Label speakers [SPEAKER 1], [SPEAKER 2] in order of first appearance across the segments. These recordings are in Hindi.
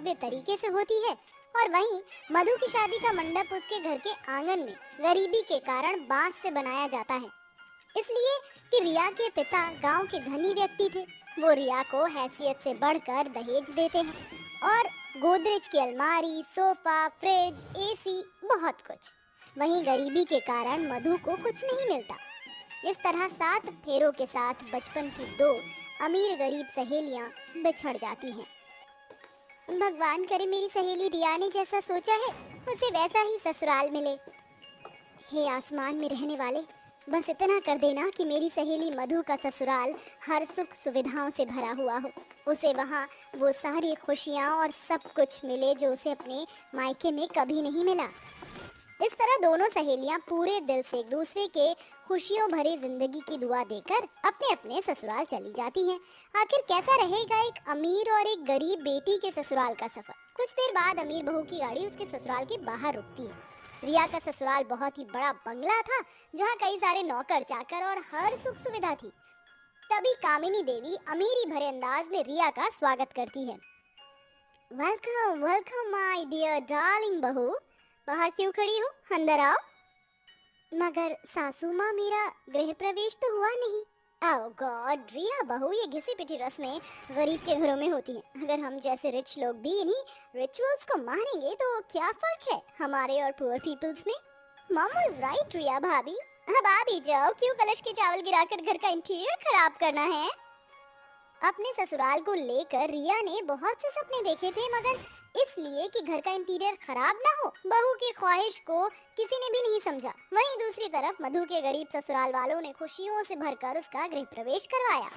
[SPEAKER 1] भव्य तरीके से होती है, और वहीं मधु की शादी का मंडप उसके घर के आंगन में गरीबी के कारण बांस से बनाया जाता है, इसलिए कि रिया के पिता गांव के धनी व्यक्ति थे। वो रिया को हैसियत से बढ़कर दहेज देते हैं, और गोदरेज की अलमारी, सोफा, फ्रिज, एसी, बहुत कुछ। वहीं गरीबी के कारण मधु को कुछ नहीं मिलता। इस तरह 7 फेरों के साथ बचपन की 2 अमीर गरीब सहेलियां बिछड़ जाती हैं। भगवान करे मेरी सहेली रिया ने जैसा सोचा है उसे वैसा ही ससुराल मिले। हे आसमान में रहने वाले, बस इतना कर देना कि मेरी सहेली मधु का ससुराल हर सुख सुविधाओं से भरा हुआ हो। उसे वहाँ वो सारी खुशियाँ और सब कुछ मिले जो उसे अपने मायके में कभी नहीं मिला। इस तरह दोनों सहेलियां पूरे दिल से एक दूसरे के खुशियों भरी जिंदगी की दुआ देकर अपने अपने ससुराल चली जाती हैं। आखिर कैसा रहेगा एक अमीर और एक गरीब बेटी के ससुराल का सफर? कुछ देर बाद अमीर बहू की गाड़ी उसके ससुराल के बाहर रुकती है। रिया का ससुराल बहुत ही बड़ा बंगला था, जहाँ कई सारे नौकर चाकर और हर सुख सुविधा थी। तभी कामिनी देवी अमीरी भरे अंदाज में रिया का स्वागत करती है। Welcome welcome my dear darling बहू, बाहर क्यों खड़ी हो, अंदर आओ। मगर सासू माँ, मेरा गृह प्रवेश तो हुआ नहीं। ओह गॉड रिया बहू, ये घिसी पिटी रस्में गरीब के घरों में होती हैं। अगर हम जैसे रिच लोग भी इन्हीं रिचुअल्स को मानेंगे तो क्या फर्क है हमारे और पुअर पीपल्स में? मॉम वाज राइट रिया भाभी, अब आ भी जाओ, क्यों कलश के चावल गिराकर घर का इंटीरियर खराब करना है? अपने ससुराल को लेकर रिया ने बहुत से सपने देखे थे, मगर इसलिए कि घर का इंटीरियर खराब ना हो, बहू की ख्वाहिश को किसी ने भी नहीं समझा। वहीं दूसरी तरफ मधु के गरीब ससुराल वालों ने खुशियों से भरकर उसका गृह प्रवेश करवाया।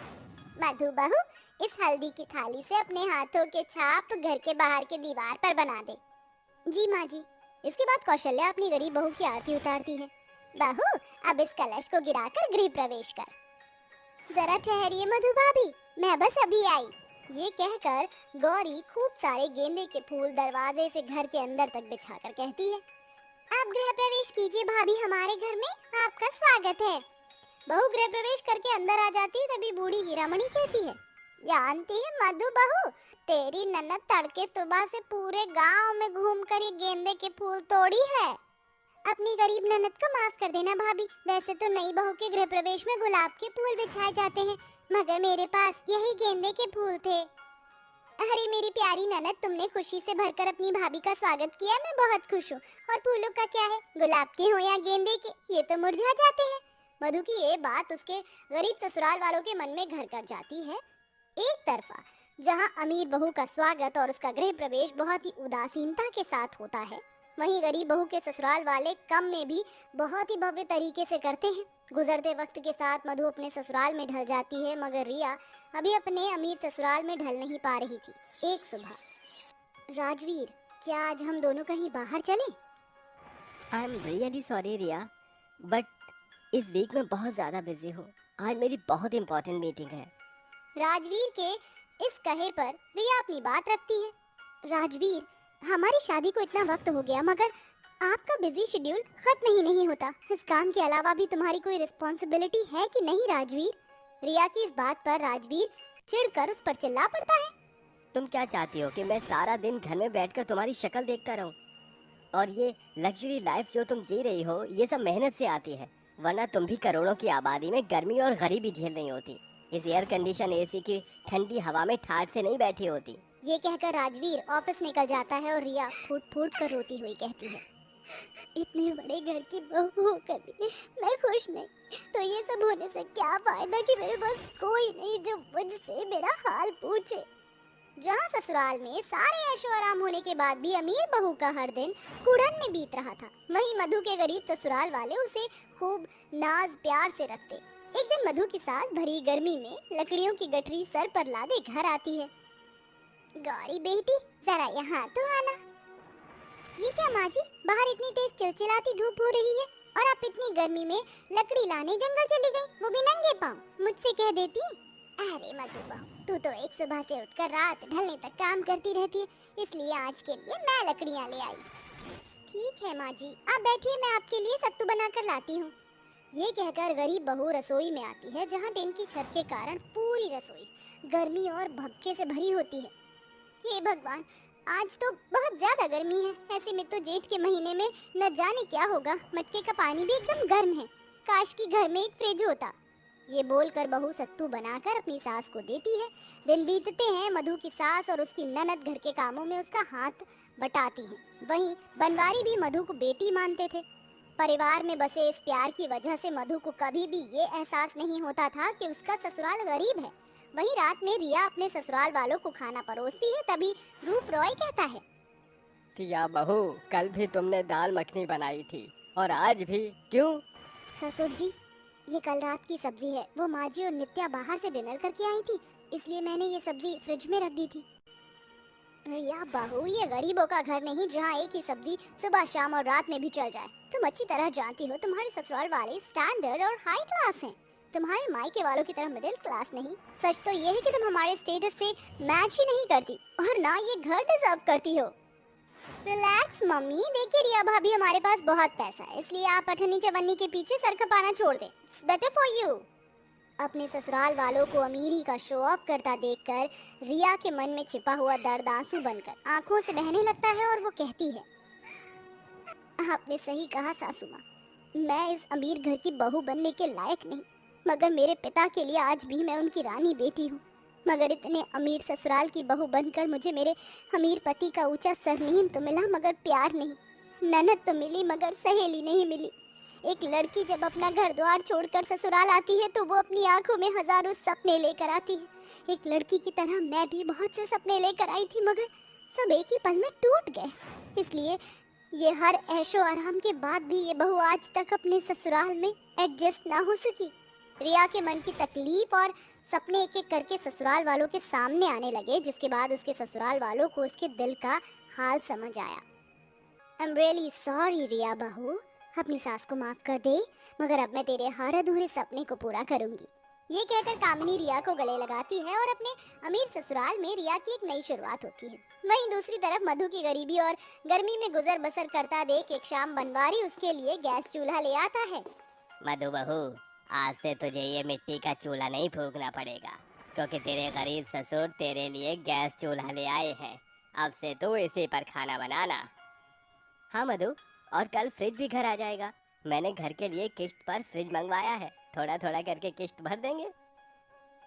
[SPEAKER 1] मधु बहू, इस हल्दी की थाली से अपने हाथों के छाप घर के बाहर के दीवार पर बना दे। जी माँ जी। इसके बाद कौशल्या अपनी गरीब बहू की आरती उतारती है। बहू, अब इस कलश को गिराकर गृह प्रवेश कर। जरा ठहरिए मधु भाभी, मैं बस अभी आई। ये कहकर गौरी खूब सारे गेंदे के फूल दरवाजे से घर के अंदर तक बिछाकर कहती है, आप गृह प्रवेश कीजिए भाभी, हमारे घर में आपका स्वागत है। बहू गृह प्रवेश करके अंदर आ जाती है, तभी बूढ़ी हीरामणि कहती है, जानती है मधु बहू, तेरी ननद तड़के सुबह से पूरे गांव में घूमकर ये गेंदे के फूल तोड़ी है। अपनी गरीब ननद को माफ कर देना भाभी, वैसे तो नई बहू के गृह प्रवेश में गुलाब के फूल बिछाए जाते हैं, मगर मेरे पास यही गेंदे के फूल थे। अरे मेरी प्यारी ननद, तुमने खुशी से भरकर अपनी भाभी का स्वागत किया, मैं बहुत खुश हूँ। और फूलों का क्या है, गुलाब के हो या गेंदे के, ये तो मुरझा जाते हैं। मधु की ये बात उसके गरीब ससुराल वालों के मन में घर कर जाती है। एक तरफा जहाँ अमीर बहू का स्वागत और उसका गृह प्रवेश बहुत ही उदासीनता के साथ होता है, वहीं गरीब बहू के ससुराल वाले कम में भी बहुत ही भव्य तरीके से करते हैं। गुजरते वक्त के साथ मधु अपने ससुराल में ढल जाती है, मगर रिया अभी अपने अमीर ससुराल में ढल नहीं पा रही थी। एक सुबह, राजवीर, क्या आज हम दोनों कहीं बाहर चलें?
[SPEAKER 2] I am really sorry Riya, but इस वीक में बहुत ज़्यादा बिजी हूँ। आज मेरी बहुत इंपॉर्टेंट मीटिंग है।
[SPEAKER 1] राजवीर के इस कहे पर रिया अपनी बात रखती है। राजवीर, हमारी शादी को इतना वक्त हो गया, मगर आपका बिजी शेड्यूल खत्म ही नहीं होता। इस काम के अलावा भी तुम्हारी कोई रिस्पॉन्सिबिलिटी है कि नहीं राजवीर? रिया की इस बात पर राजवीर चिढ़कर उस पर चिल्ला पड़ता है।
[SPEAKER 2] तुम क्या चाहती हो कि मैं सारा दिन घर में बैठकर तुम्हारी शक्ल देखता रहूं? और ये लग्जरी लाइफ जो तुम जी रही हो, ये सब मेहनत से आती है, वरना तुम भी करोड़ों की आबादी में गर्मी और गरीबी झेल नहीं होती। इस एयर कंडीशन एसी की ठंडी हवा में ठाठ से नहीं बैठी होती।
[SPEAKER 1] ये कहकर राजवीर ऑफिस निकल जाता है और रिया फूट फूट कर रोती हुई कहती है, इतने बड़े घर की बहू होकर भी मैं खुश नहीं, तो ये सब होने से क्या फायदा कि मेरे पास कोई नहीं जो मुझसे मेरा हाल पूछे। जहाँ ससुराल में सारे ऐशो आराम होने के बाद भी अमीर बहू का हर दिन कुड़न में बीत रहा था, वहीं मधु के गरीब ससुराल वाले उसे खूब नाज प्यार से रखते। एक दिन मधु की सास भरी गर्मी में लकड़ियों की गठरी सर पर लादे घर आती है। गौरी बेटी, जरा यहाँ तो आना। ये क्या माँ जी, बाहर इतनी तेज चिलचिलाती धूप हो रही है और आप इतनी गर्मी में लकड़ी लाने जंगल चली गई, वो भी नंगे पाँव, मुझसे कह देती। अरे मधु बहू, तू तो एक सुबह से उठकर रात ढलने तक काम करती रहती है, इसलिए आज के लिए मैं लकड़ियाँ ले आई। ठीक है माँ जी, आप बैठिए, मैं आपके लिए सत्तू बनाकर लाती हूँ। ये कहकर गरीब बहू रसोई में आती है, जहाँ टिन की छत के कारण पूरी रसोई गर्मी और भभके से भरी होती है। हे भगवान, आज तो बहुत ज्यादा गर्मी है। ऐसे में तो जेठ के महीने में न जाने क्या होगा। मटके का पानी भी एकदम गर्म है। काश की घर में एक फ्रिज होता। ये बोलकर बहू सत्तू बनाकर अपनी सास को देती है। दिन बीतते हैं, मधु की सास और उसकी ननद घर के कामों में उसका हाथ बटाती हैं। वहीं बनवारी भी मधु को बेटी मानते थे। परिवार में बसे इस प्यार की वजह से मधु को कभी भी ये एहसास नहीं होता था कि उसका ससुराल गरीब है। वहीं रात में रिया अपने ससुराल वालों को खाना परोसती है, तभी रूप रॉय कहता है,
[SPEAKER 2] या बहू, कल भी तुमने दाल मखनी बनाई थी और आज भी क्यों?
[SPEAKER 1] ससुर जी, ये कल रात की सब्जी है। वो माँ जी और नित्या बाहर से डिनर करके आई थी, इसलिए मैंने ये सब्जी फ्रिज में रख दी थी। या बहू, ये गरीबों का घर नहीं जहाँ एक ही सब्जी सुबह शाम और रात में भी चल जाए। तुम अच्छी तरह जानती हो तुम्हारे ससुराल वाले स्टैंडर्ड और हाई क्लास हैं। तुम्हारे मायके वालों की तरह मिडिल क्लास नहीं। सच तो ये है कि तुम हमारे स्टेटस से मैच ही नहीं करती और ना ये घर डिजर्व करती हो। रिलैक्स मम्मी, देखिए रिया भाभी, हमारे पास बहुत पैसा है, इसलिए आप अठन्नी चवन्नी के पीछे सर खपाना छोड़ दें। It's better for you. अपने ससुराल वालों को अमीरी का शो ऑफ करता देखकर रिया के मन में छिपा हुआ दर्द आंसू बनकर आंखों से बहने लगता है और वो कहती है, आपने सही कहा सासू माँ, मैं इस अमीर घर की बहू बनने के लायक नहीं, मगर मेरे पिता के लिए आज भी मैं उनकी रानी बेटी हूँ। मगर इतने अमीर ससुराल की बहू बनकर मुझे मेरे अमीर पति का ऊंचा सरनेम तो मिला, मगर प्यार नहीं। ननद तो मिली मगर सहेली नहीं मिली। एक लड़की जब अपना घर द्वार छोड़कर ससुराल आती है तो वो अपनी आंखों में हजारों सपने लेकर आती है। एक लड़की की तरह मैं भी बहुत से सपने लेकर आई थी, मगर सब एक ही पल में टूट गए। इसलिए ये हर ऐशो आराम के बाद भी ये बहू आज तक अपने ससुराल में एडजस्ट ना हो सकी। रिया के मन की तकलीफ और सपने एक एक करके ससुराल वालों के सामने आने लगे, जिसके बाद उसके ससुराल वालों को उसके दिल का हाल समझ आया। आई एम रियली सॉरी रिया बहू, अपनी सास को माफ कर दे, मगर अब मैं तेरे हर अधूरे सपने को पूरा करूंगी। ये कहकर कामिनी रिया को गले लगाती है और अपने अमीर ससुराल में रिया की एक नई शुरुआत होती है। वहीं दूसरी तरफ मधु की गरीबी और गर्मी में गुजर बसर करता देख एक शाम बनवारी उसके लिए गैस चूल्हा ले आता है।
[SPEAKER 2] मधु बहू, आज से तुझे ये मिट्टी का चूल्हा नहीं फूकना पड़ेगा, क्योंकि तेरे गरीब ससुर तेरे लिए गैस चूल्हा ले आए हैं। अब से तू इसी पर खाना बनाना। हाँ मधु, और कल फ्रिज भी घर आ जाएगा। मैंने घर के लिए किश्त पर फ्रिज मंगवाया है, थोड़ा थोड़ा करके किश्त भर देंगे।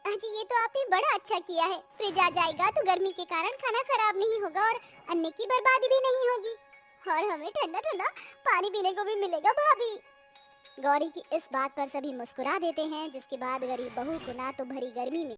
[SPEAKER 1] अजी, ये तो आपने बड़ा अच्छा किया है। फ्रिज आ जाएगा तो गर्मी के कारण खाना खराब नहीं होगा और अन्न की बर्बादी भी नहीं होगी, और हमें ठंडा ठंडा पानी पीने को भी मिलेगा। भाभी, गौरी की इस बात पर सभी मुस्कुरा देते हैं, जिसके बाद गरीब बहू को ना तो भरी गर्मी में